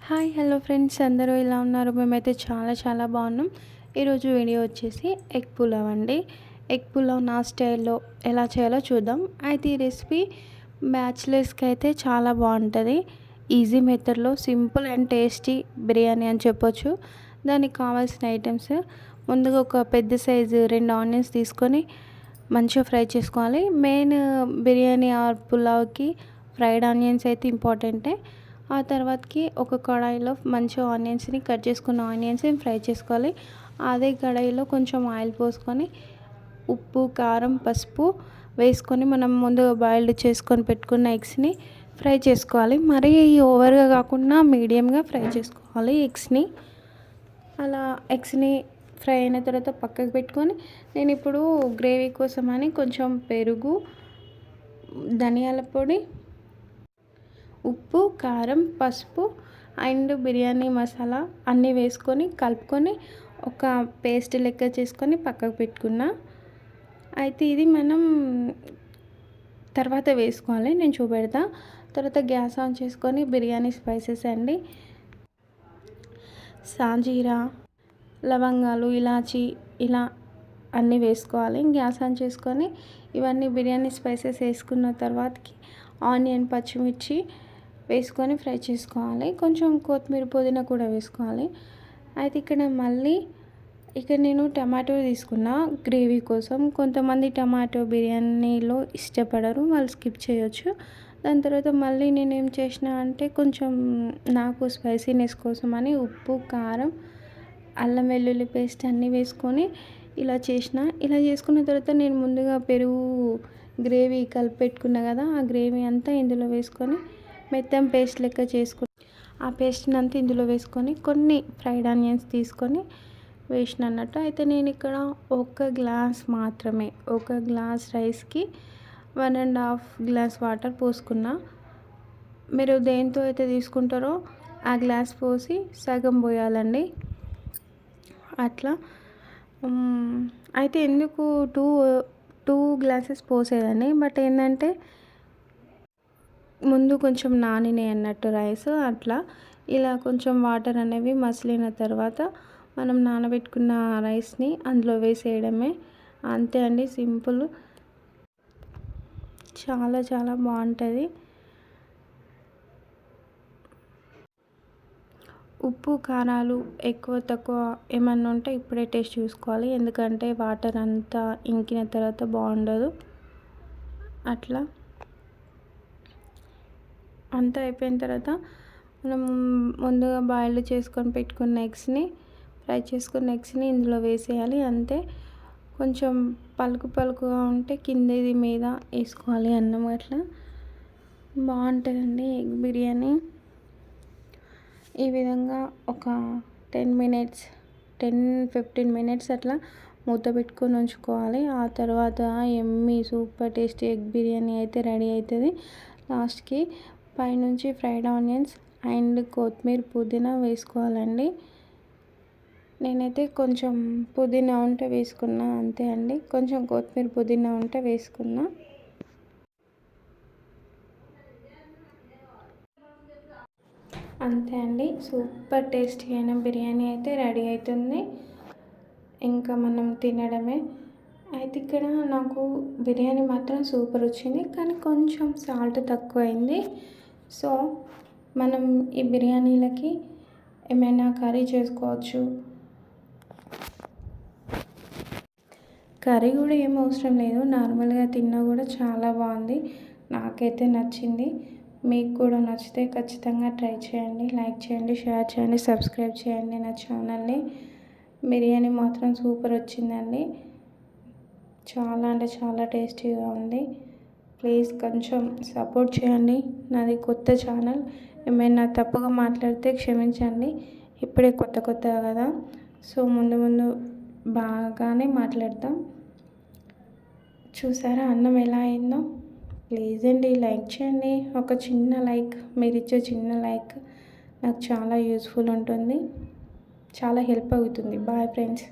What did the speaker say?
Hi hello friends, అందరూ ఎలా ఉన్నారు? మేమైతే చాలా బాగున్నాం. ఈరోజు వీడియో వచ్చేసి ఎగ్ పులావ్ అండి. ఎగ్ పులావ్ నా స్టైల్లో ఎలా చేయాలో చూద్దాం. అయితే ఈ రెసిపీ బ్యాచిలర్స్కి అయితే చాలా బాగుంటుంది. ఈజీ మెథడ్లో సింపుల్ అండ్ టేస్టీ బిర్యానీ అని చెప్పొచ్చు. దానికి కావాల్సిన ఐటమ్స్, ముందుగా ఒక పెద్ద సైజు 2 ఆనియన్స్ తీసుకొని మంచిగా ఫ్రై చేసుకోవాలి. మెయిన్ బిర్యానీ ఆర్ పులావ్కి ఫ్రైడ్ ఆనియన్స్ అయితే ఇంపార్టెంటే. ఆ తర్వాతకి ఒక కడాయిలో మంచిగా ఆనియన్స్ని కట్ చేసుకున్న ఆనియన్స్ని ఫ్రై చేసుకోవాలి. అదే కడాయిలో కొంచెం ఆయిల్ పోసుకొని ఉప్పు, కారం, పసుపు వేసుకొని మనం ముందుగా బాయిల్డ్ చేసుకొని పెట్టుకున్న ఎగ్స్ని ఫ్రై చేసుకోవాలి. మరీ ఓవర్గా కాకుండా మీడియంగా ఫ్రై చేసుకోవాలి ఎగ్స్ని. అలా ఎగ్స్ని ఫ్రై అయిన తర్వాత పక్కకు పెట్టుకొని నేను ఇప్పుడు గ్రేవీ కోసమని కొంచెం పెరుగు, ధనియాల పొడి, ఉప్పు, కారం, పసుపు అండ్ బిర్యానీ మసాలా అన్నీ వేసుకొని కలుపుకొని ఒక పేస్ట్ లెక్క చేసుకొని పక్కకు పెట్టుకున్నా. అయితే ఇది మనం తర్వాత వేసుకోవాలి, నేను చూపెడతా. తర్వాత గ్యాస్ ఆన్ చేసుకొని బిర్యానీ స్పైసెస్ అండి, సాజీరా, లవంగాలు, ఇలాచి ఇలా అన్నీ వేసుకోవాలి. గ్యాస్ ఆన్ చేసుకొని ఇవన్నీ బిర్యానీ స్పైసెస్ వేసుకున్న తర్వాతకి ఆనియన్, పచ్చిమిర్చి వేసుకొని ఫ్రై చేసుకోవాలి. కొంచెం కొత్తిమీర, పుదీనా కూడా వేసుకోవాలి. అయితే ఇక్కడ నేను టమాటో తీసుకున్నా గ్రేవీ కోసం. కొంతమంది టమాటో బిర్యానీలో ఇష్టపడరు, వాళ్ళు స్కిప్ చేయొచ్చు. దాని తర్వాత మళ్ళీ నేను ఏం చేసిన అంటే కొంచెం నాకు స్పైసీనెస్ కోసం అని ఉప్పు, కారం, అల్లం వెల్లుల్లి పేస్ట్ అన్నీ వేసుకొని ఇలా చేసుకున్న తర్వాత నేను ముందుగా పెరుగు గ్రేవీ కలిపి పెట్టుకున్నా కదా, ఆ గ్రేవీ అంతా ఇందులో వేసుకొని మెత్తం పేస్ట్ లెక్క చేసుకుని ఆ పేస్ట్ని అంతా ఇందులో వేసుకొని కొన్ని ఫ్రైడ్ ఆనియన్స్ తీసుకొని వేసిన అన్నట్టు. అయితే నేను ఇక్కడ ఒక గ్లాస్ రైస్కి 1.5 గ్లాస్ వాటర్ పోసుకున్నా. మీరు దేంతో అయితే తీసుకుంటారో ఆ గ్లాస్ పోసి సగం పోయాలండి అట్లా. అయితే ఎందుకు టూ గ్లాసెస్ పోసేదాన్ని, బట్ ఏంటంటే ముందు కొంచెం నానినాయి అన్నట్టు రైస్. అట్లా ఇలా కొంచెం వాటర్ అనేవి మసిలిన తర్వాత మనం నానబెట్టుకున్న రైస్ని అందులో వేసేయడమే. అంతే అండి, సింపుల్. చాలా బాగుంటుంది. ఉప్పు, కారాలు ఎక్కువ తక్కువ ఏమన్నా ఉంటే ఇప్పుడే టేస్ట్ చూసుకోవాలి, ఎందుకంటే వాటర్ అంతా ఇంకిన తర్వాత బాగుండదు. అట్లా అంతా అయిపోయిన తర్వాత మనం ముందుగా బాయిల్డ్ చేసుకొని పెట్టుకున్న ఫ్రై చేసుకున్న ఎగ్స్ని ఇందులో వేసేయాలి. అంతే. కొంచెం పలుకుగా ఉంటే కిందది మీద వేసుకోవాలి అన్నం. అట్లా బాగుంటుందండి ఎగ్ బిర్యానీ. ఈ విధంగా ఒక 10-15 మినిట్స్ అట్లా మూత పెట్టుకొని ఉంచుకోవాలి. ఆ తర్వాత Emmy super tasty egg biryani అయితే రెడీ అవుతుంది. లాస్ట్కి పైనుంచి ఫ్రైడ్ ఆనియన్స్ అండ్ కొత్తిమీర, పుదీనా వేసుకోవాలండి. నేనైతే కొంచెం పుదీనా ఉంటే వేసుకున్నా, అంతే అండి. కొంచెం కొత్తిమీర, పుదీనా ఉంటే వేసుకున్నా. అంతే అండి, సూపర్ టేస్టీ అయిన బిర్యానీ అయితే రెడీ అవుతుంది. ఇంకా మనం తినడమే. అయితే ఇక్కడ నాకు బిర్యానీ మాత్రం సూపర్ వచ్చింది, కానీ కొంచెం సాల్ట్ తక్కువైంది. సో మనం ఈ బిర్యానీలకి ఏమైనా కర్రీ చేసుకోవచ్చు. కర్రీ కూడా ఏం అవసరం లేదు, నార్మల్గా తిన్నా కూడా చాలా బాగుంది. నాకైతే నచ్చింది. మీకు కూడా నచ్చితే ఖచ్చితంగా ట్రై చేయండి. లైక్ చేయండి, షేర్ చేయండి, సబ్స్క్రైబ్ చేయండి నా ఛానల్ని. బిర్యానీ మాత్రం సూపర్ వచ్చిందండి. చాలా అంటే చాలా టేస్టీగా ఉంది. ప్లీజ్ కొంచెం సపోర్ట్ చేయండి. నాది కొత్త ఛానల్, ఏమైనా తప్పుగా మాట్లాడితే క్షమించండి. ఇప్పుడే కొత్తగా కదా, సో ముందు బాగానే మాట్లాడతాం. చూసారా అన్నం ఎలా అయిందో? ప్లీజ్ అండి లైక్ చేయండి. ఒక చిన్న లైక్, మీరు ఇచ్చే చిన్న లైక్ నాకు చాలా యూస్ఫుల్ ఉంటుంది, చాలా హెల్ప్ అవుతుంది. Bye friends.